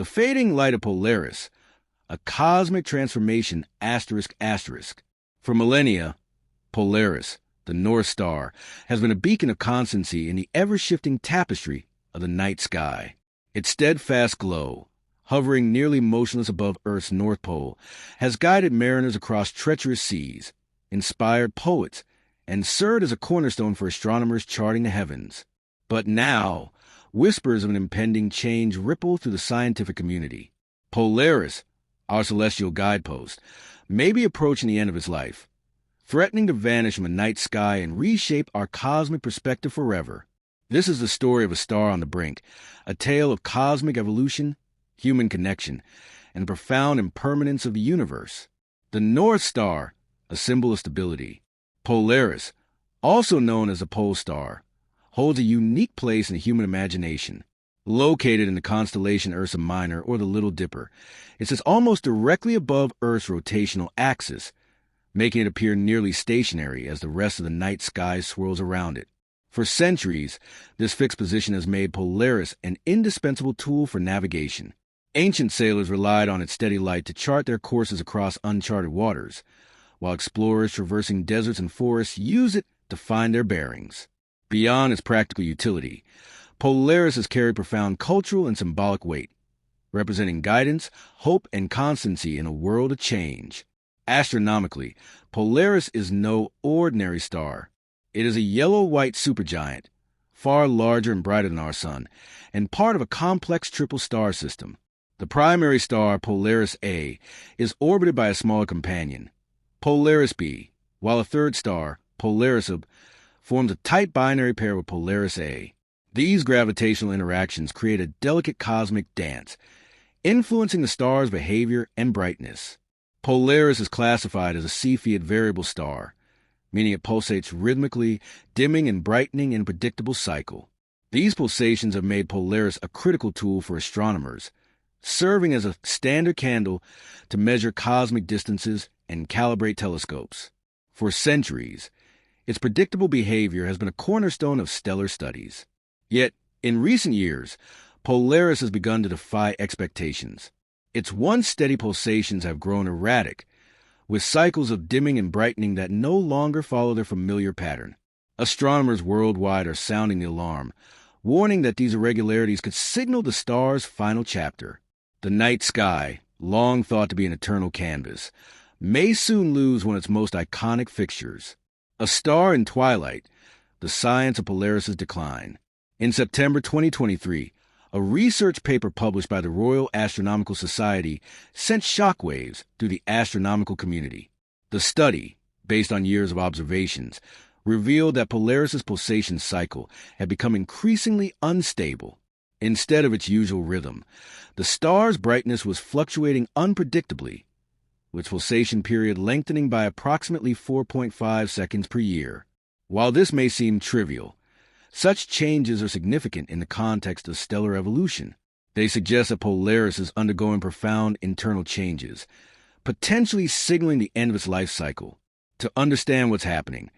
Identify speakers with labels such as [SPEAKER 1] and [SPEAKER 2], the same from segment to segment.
[SPEAKER 1] The fading light of Polaris, a cosmic transformation asterisk asterisk. For millennia, Polaris, the North Star, has been a beacon of constancy in the ever-shifting tapestry of the night sky. Its steadfast glow, hovering nearly motionless above Earth's North Pole, has guided mariners across treacherous seas, inspired poets, and served as a cornerstone for astronomers charting the heavens. But now, whispers of an impending change ripple through the scientific community. Polaris, our celestial guidepost, may be approaching the end of its life, threatening to vanish from the night sky and reshape our cosmic perspective forever. This is the story of a star on the brink, a tale of cosmic evolution, human connection, and the profound impermanence of the universe. The North Star, a symbol of stability. Polaris, also known as the Pole Star, holds a unique place in the human imagination. Located in the constellation Ursa Minor, or the Little Dipper, it sits almost directly above Earth's rotational axis, making it appear nearly stationary as the rest of the night sky swirls around it. For centuries, this fixed position has made Polaris an indispensable tool for navigation. Ancient sailors relied on its steady light to chart their courses across uncharted waters, while explorers traversing deserts and forests use it to find their bearings. Beyond its practical utility, Polaris has carried profound cultural and symbolic weight, representing guidance, hope, and constancy in a world of change. Astronomically, Polaris is no ordinary star. It is a yellow-white supergiant, far larger and brighter than our Sun, and part of a complex triple star system. The primary star, Polaris A, is orbited by a smaller companion, Polaris B, while a third star, Polaris B, forms a tight binary pair with Polaris A. These gravitational interactions create a delicate cosmic dance, influencing the star's behavior and brightness. Polaris is classified as a Cepheid variable star, meaning it pulsates rhythmically, dimming and brightening in a predictable cycle. These pulsations have made Polaris a critical tool for astronomers, serving as a standard candle to measure cosmic distances and calibrate telescopes. For centuries, its predictable behavior has been a cornerstone of stellar studies. Yet, in recent years, Polaris has begun to defy expectations. Its once steady pulsations have grown erratic, with cycles of dimming and brightening that no longer follow their familiar pattern. Astronomers worldwide are sounding the alarm, warning that these irregularities could signal the star's final chapter. The night sky, long thought to be an eternal canvas, may soon lose one of its most iconic fixtures. A star in twilight, the science of Polaris's decline. In September 2023, a research paper published by the Royal Astronomical Society sent shockwaves through the astronomical community. The study, based on years of observations, revealed that Polaris's pulsation cycle had become increasingly unstable. Instead of its usual rhythm, the star's brightness was fluctuating unpredictably, with pulsation period lengthening by approximately 4.5 seconds per year. While this may seem trivial, such changes are significant in the context of stellar evolution. They suggest that Polaris is undergoing profound internal changes, potentially signaling the end of its life cycle. To understand what's happening,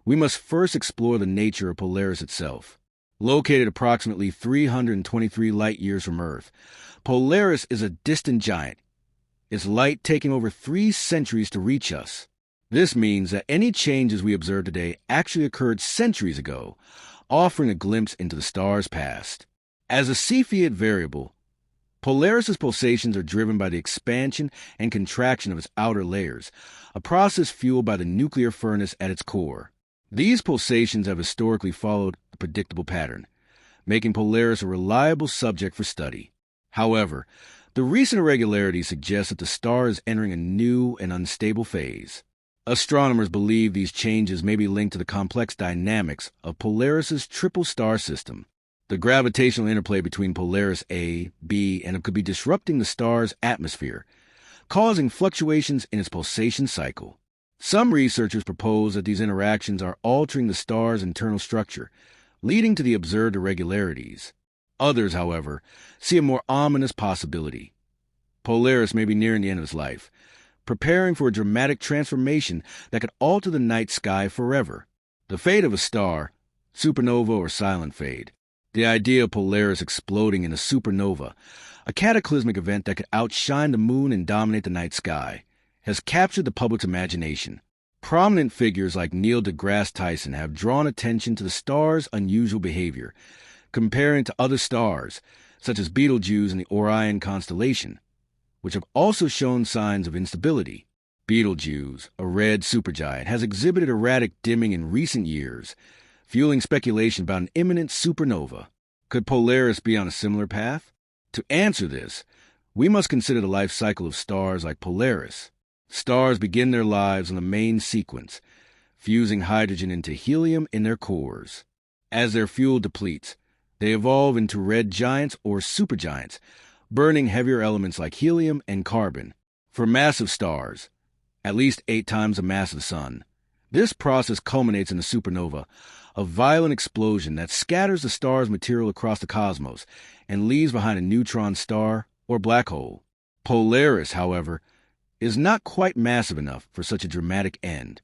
[SPEAKER 1] we must first explore the nature of Polaris itself. Located approximately 323 light-years from Earth, Polaris is a distant giant, its light taking over 3 centuries to reach us. This means that any changes we observe today actually occurred centuries ago, offering a glimpse into the star's past. As a Cepheid variable, Polaris's pulsations are driven by the expansion and contraction of its outer layers, a process fueled by the nuclear furnace at its core. These pulsations have historically followed a predictable pattern, making Polaris a reliable subject for study. However, the recent irregularities suggest that the star is entering a new and unstable phase. Astronomers believe these changes may be linked to the complex dynamics of Polaris's triple star system. The gravitational interplay between Polaris A, B, and could be disrupting the star's atmosphere, causing fluctuations in its pulsation cycle. Some researchers propose that these interactions are altering the star's internal structure, leading to the observed irregularities. Others, however, see a more ominous possibility. Polaris may be nearing the end of its life, preparing for a dramatic transformation that could alter the night sky forever. The fate of a star, supernova or silent fade. The idea of Polaris exploding in a supernova, a cataclysmic event that could outshine the moon and dominate the night sky, has captured the public's imagination. Prominent figures like Neil deGrasse Tyson have drawn attention to the star's unusual behavior, comparing it to other stars, such as Betelgeuse in the Orion constellation, which have also shown signs of instability. Betelgeuse, a red supergiant, has exhibited erratic dimming in recent years, fueling speculation about an imminent supernova. Could Polaris be on a similar path? To answer this, we must consider the life cycle of stars like Polaris. Stars begin their lives on the main sequence, fusing hydrogen into helium in their cores. As their fuel depletes, they evolve into red giants or supergiants, burning heavier elements like helium and carbon. For massive stars, at least 8 times the mass of the Sun, this process culminates in a supernova, a violent explosion that scatters the star's material across the cosmos and leaves behind a neutron star or black hole. Polaris, however, is not quite massive enough for such a dramatic end.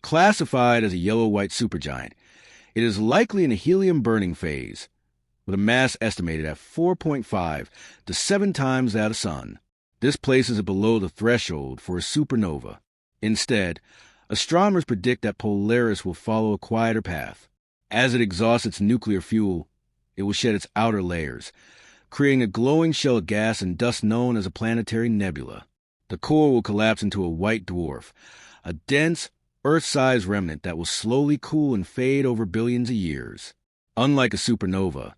[SPEAKER 1] Classified as a yellow-white supergiant, it is likely in a helium-burning phase, with a mass estimated at 4.5 to 7 times that of the Sun. This places it below the threshold for a supernova. Instead, astronomers predict that Polaris will follow a quieter path. As it exhausts its nuclear fuel, it will shed its outer layers, creating a glowing shell of gas and dust known as a planetary nebula. The core will collapse into a white dwarf, a dense, Earth-sized remnant that will slowly cool and fade over billions of years. Unlike a supernova,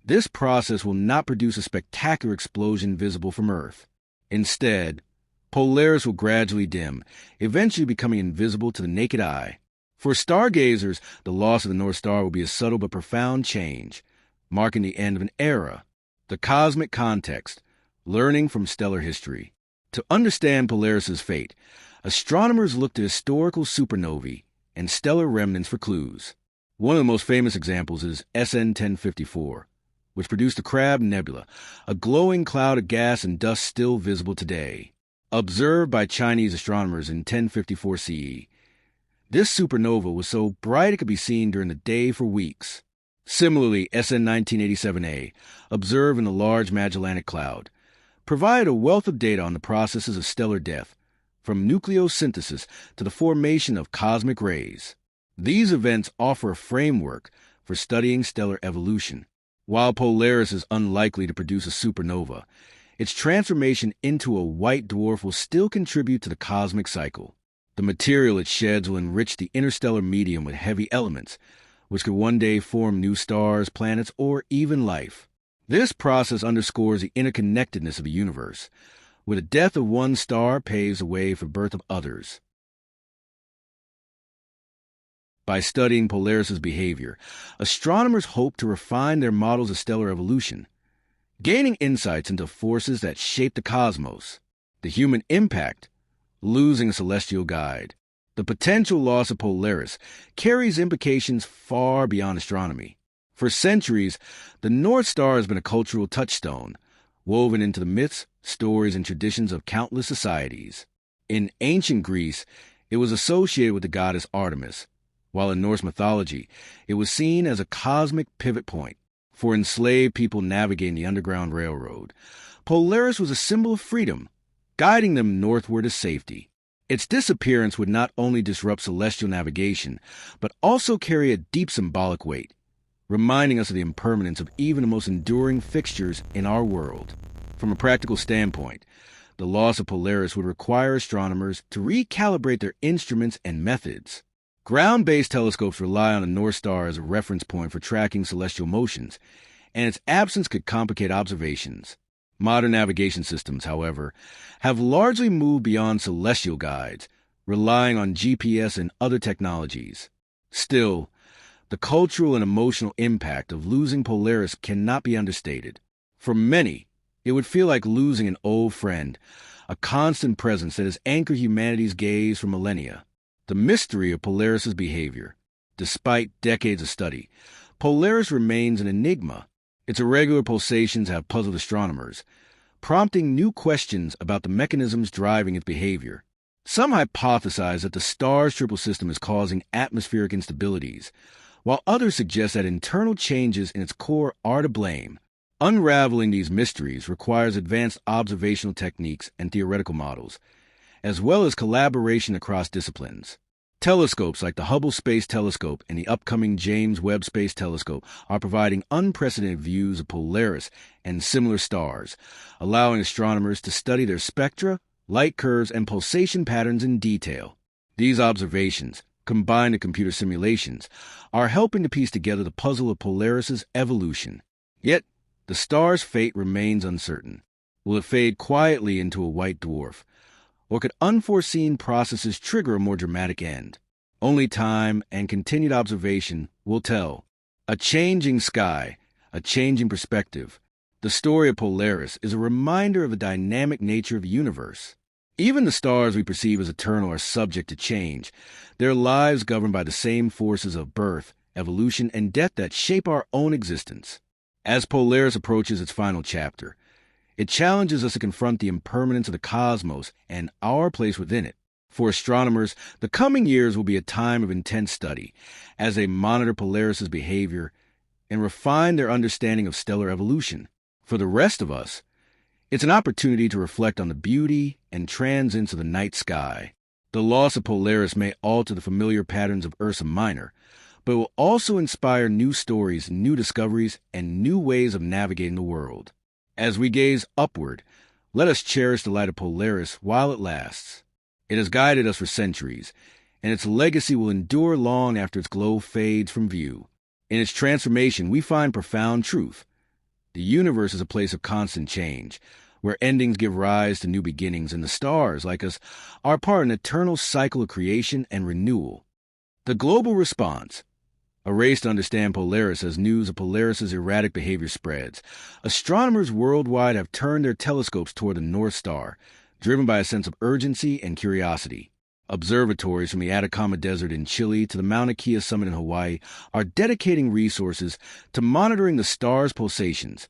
[SPEAKER 1] this process will not produce a spectacular explosion visible from Earth. Instead, Polaris will gradually dim, eventually becoming invisible to the naked eye. For stargazers, the loss of the North Star will be a subtle but profound change, marking the end of an era. The cosmic context, learning from stellar history. To understand Polaris's fate, astronomers look to historical supernovae and stellar remnants for clues. One of the most famous examples is SN 1054, which produced the Crab Nebula, a glowing cloud of gas and dust still visible today. Observed by Chinese astronomers in 1054 CE, this supernova was so bright it could be seen during the day for weeks. Similarly, SN 1987A, observed in the Large Magellanic Cloud, provided a wealth of data on the processes of stellar death, from nucleosynthesis to the formation of cosmic rays. These events offer a framework for studying stellar evolution. While Polaris is unlikely to produce a supernova, its transformation into a white dwarf will still contribute to the cosmic cycle. The material it sheds will enrich the interstellar medium with heavy elements, which could one day form new stars, planets, or even life. This process underscores the interconnectedness of the universe, where the death of one star paves the way for the birth of others. By studying Polaris's behavior, astronomers hope to refine their models of stellar evolution, gaining insights into forces that shape the cosmos, the human impact, losing a celestial guide. The potential loss of Polaris carries implications far beyond astronomy. For centuries, the North Star has been a cultural touchstone, woven into the myths, stories, and traditions of countless societies. In ancient Greece, it was associated with the goddess Artemis, while in Norse mythology, it was seen as a cosmic pivot point for enslaved people navigating the Underground Railroad. Polaris was a symbol of freedom, guiding them northward to safety. Its disappearance would not only disrupt celestial navigation, but also carry a deep symbolic weight, reminding us of the impermanence of even the most enduring fixtures in our world. From a practical standpoint, the loss of Polaris would require astronomers to recalibrate their instruments and methods. Ground-based telescopes rely on the North Star as a reference point for tracking celestial motions, and its absence could complicate observations. Modern navigation systems, however, have largely moved beyond celestial guides, relying on GPS and other technologies. Still, the cultural and emotional impact of losing Polaris cannot be understated. For many, it would feel like losing an old friend, a constant presence that has anchored humanity's gaze for millennia. The mystery of Polaris's behavior. Despite decades of study, Polaris remains an enigma. Its irregular pulsations have puzzled astronomers, prompting new questions about the mechanisms driving its behavior. Some hypothesize that the star's triple system is causing atmospheric instabilities, while others suggest that internal changes in its core are to blame. Unraveling these mysteries requires advanced observational techniques and theoretical models, as well as collaboration across disciplines. Telescopes like the Hubble Space Telescope and the upcoming James Webb Space Telescope are providing unprecedented views of Polaris and similar stars, allowing astronomers to study their spectra, light curves, and pulsation patterns in detail. These observations, combined with computer simulations, are helping to piece together the puzzle of Polaris's evolution. Yet, the star's fate remains uncertain. Will it fade quietly into a white dwarf? Or could unforeseen processes trigger a more dramatic end? Only time and continued observation will tell. A changing sky, a changing perspective. The story of Polaris is a reminder of the dynamic nature of the universe. Even the stars we perceive as eternal are subject to change, their lives governed by the same forces of birth, evolution, and death that shape our own existence. As Polaris approaches its final chapter, it challenges us to confront the impermanence of the cosmos and our place within it. For astronomers, the coming years will be a time of intense study as they monitor Polaris's behavior and refine their understanding of stellar evolution. For the rest of us, it's an opportunity to reflect on the beauty and transience of the night sky. The loss of Polaris may alter the familiar patterns of Ursa Minor, but it will also inspire new stories, new discoveries, and new ways of navigating the world. As we gaze upward, let us cherish the light of Polaris while it lasts. It has guided us for centuries, and its legacy will endure long after its glow fades from view. In its transformation, we find profound truth. The universe is a place of constant change, where endings give rise to new beginnings, and the stars, like us, are part of an eternal cycle of creation and renewal. The global response. A race to understand Polaris as news of Polaris's erratic behavior spreads. Astronomers worldwide have turned their telescopes toward the North Star, driven by a sense of urgency and curiosity. Observatories from the Atacama Desert in Chile to the Mauna Kea Summit in Hawaii are dedicating resources to monitoring the star's pulsations,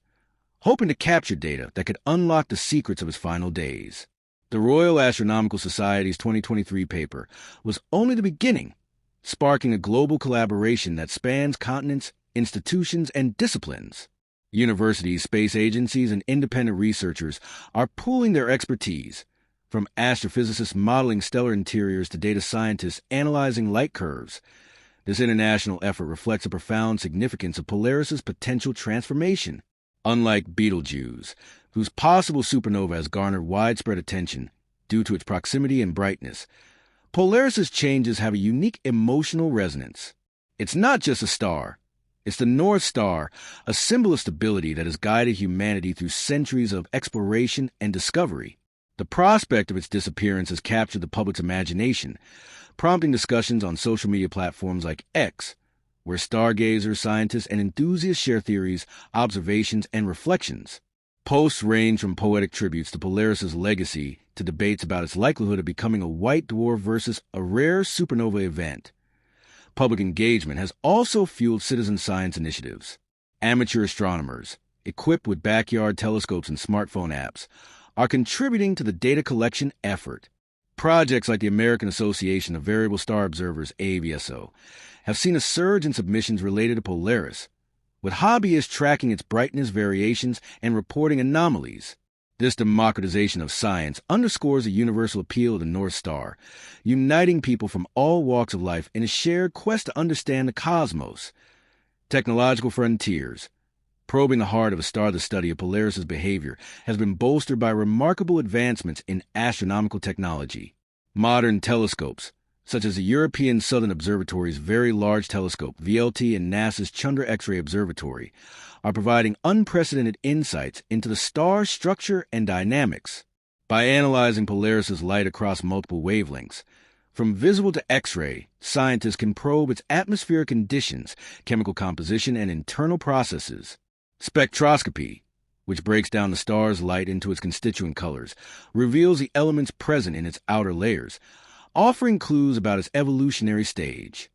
[SPEAKER 1] hoping to capture data that could unlock the secrets of its final days. The Royal Astronomical Society's 2023 paper was only the beginning, sparking a global collaboration that spans continents, institutions, and disciplines. Universities, space agencies, and independent researchers are pooling their expertise, from astrophysicists modeling stellar interiors to data scientists analyzing light curves. This international effort reflects the profound significance of Polaris's potential transformation. Unlike Betelgeuse, whose possible supernova has garnered widespread attention due to its proximity and brightness, Polaris's changes have a unique emotional resonance. It's not just a star. It's the North Star, a symbol of stability that has guided humanity through centuries of exploration and discovery. The prospect of its disappearance has captured the public's imagination, prompting discussions on social media platforms like X, where stargazers, scientists, and enthusiasts share theories, observations, and reflections. Posts range from poetic tributes to Polaris's legacy to debates about its likelihood of becoming a white dwarf versus a rare supernova event. Public engagement has also fueled citizen science initiatives. Amateur astronomers, equipped with backyard telescopes and smartphone apps, are contributing to the data collection effort. Projects like the American Association of Variable Star Observers, AVSO, have seen a surge in submissions related to Polaris, with hobbyists tracking its brightness variations and reporting anomalies. This democratization of science underscores the universal appeal of the North Star, uniting people from all walks of life in a shared quest to understand the cosmos. Technological frontiers. Probing the heart of a star, the study of Polaris's behavior has been bolstered by remarkable advancements in astronomical technology. Modern telescopes, such as the European Southern Observatory's Very Large Telescope, VLT, and NASA's Chandra X-ray Observatory, are providing unprecedented insights into the star's structure and dynamics. By analyzing Polaris's light across multiple wavelengths, from visible to X-ray, scientists can probe its atmospheric conditions, chemical composition, and internal processes. Spectroscopy, which breaks down the star's light into its constituent colors, reveals the elements present in its outer layers, offering clues about its evolutionary stage.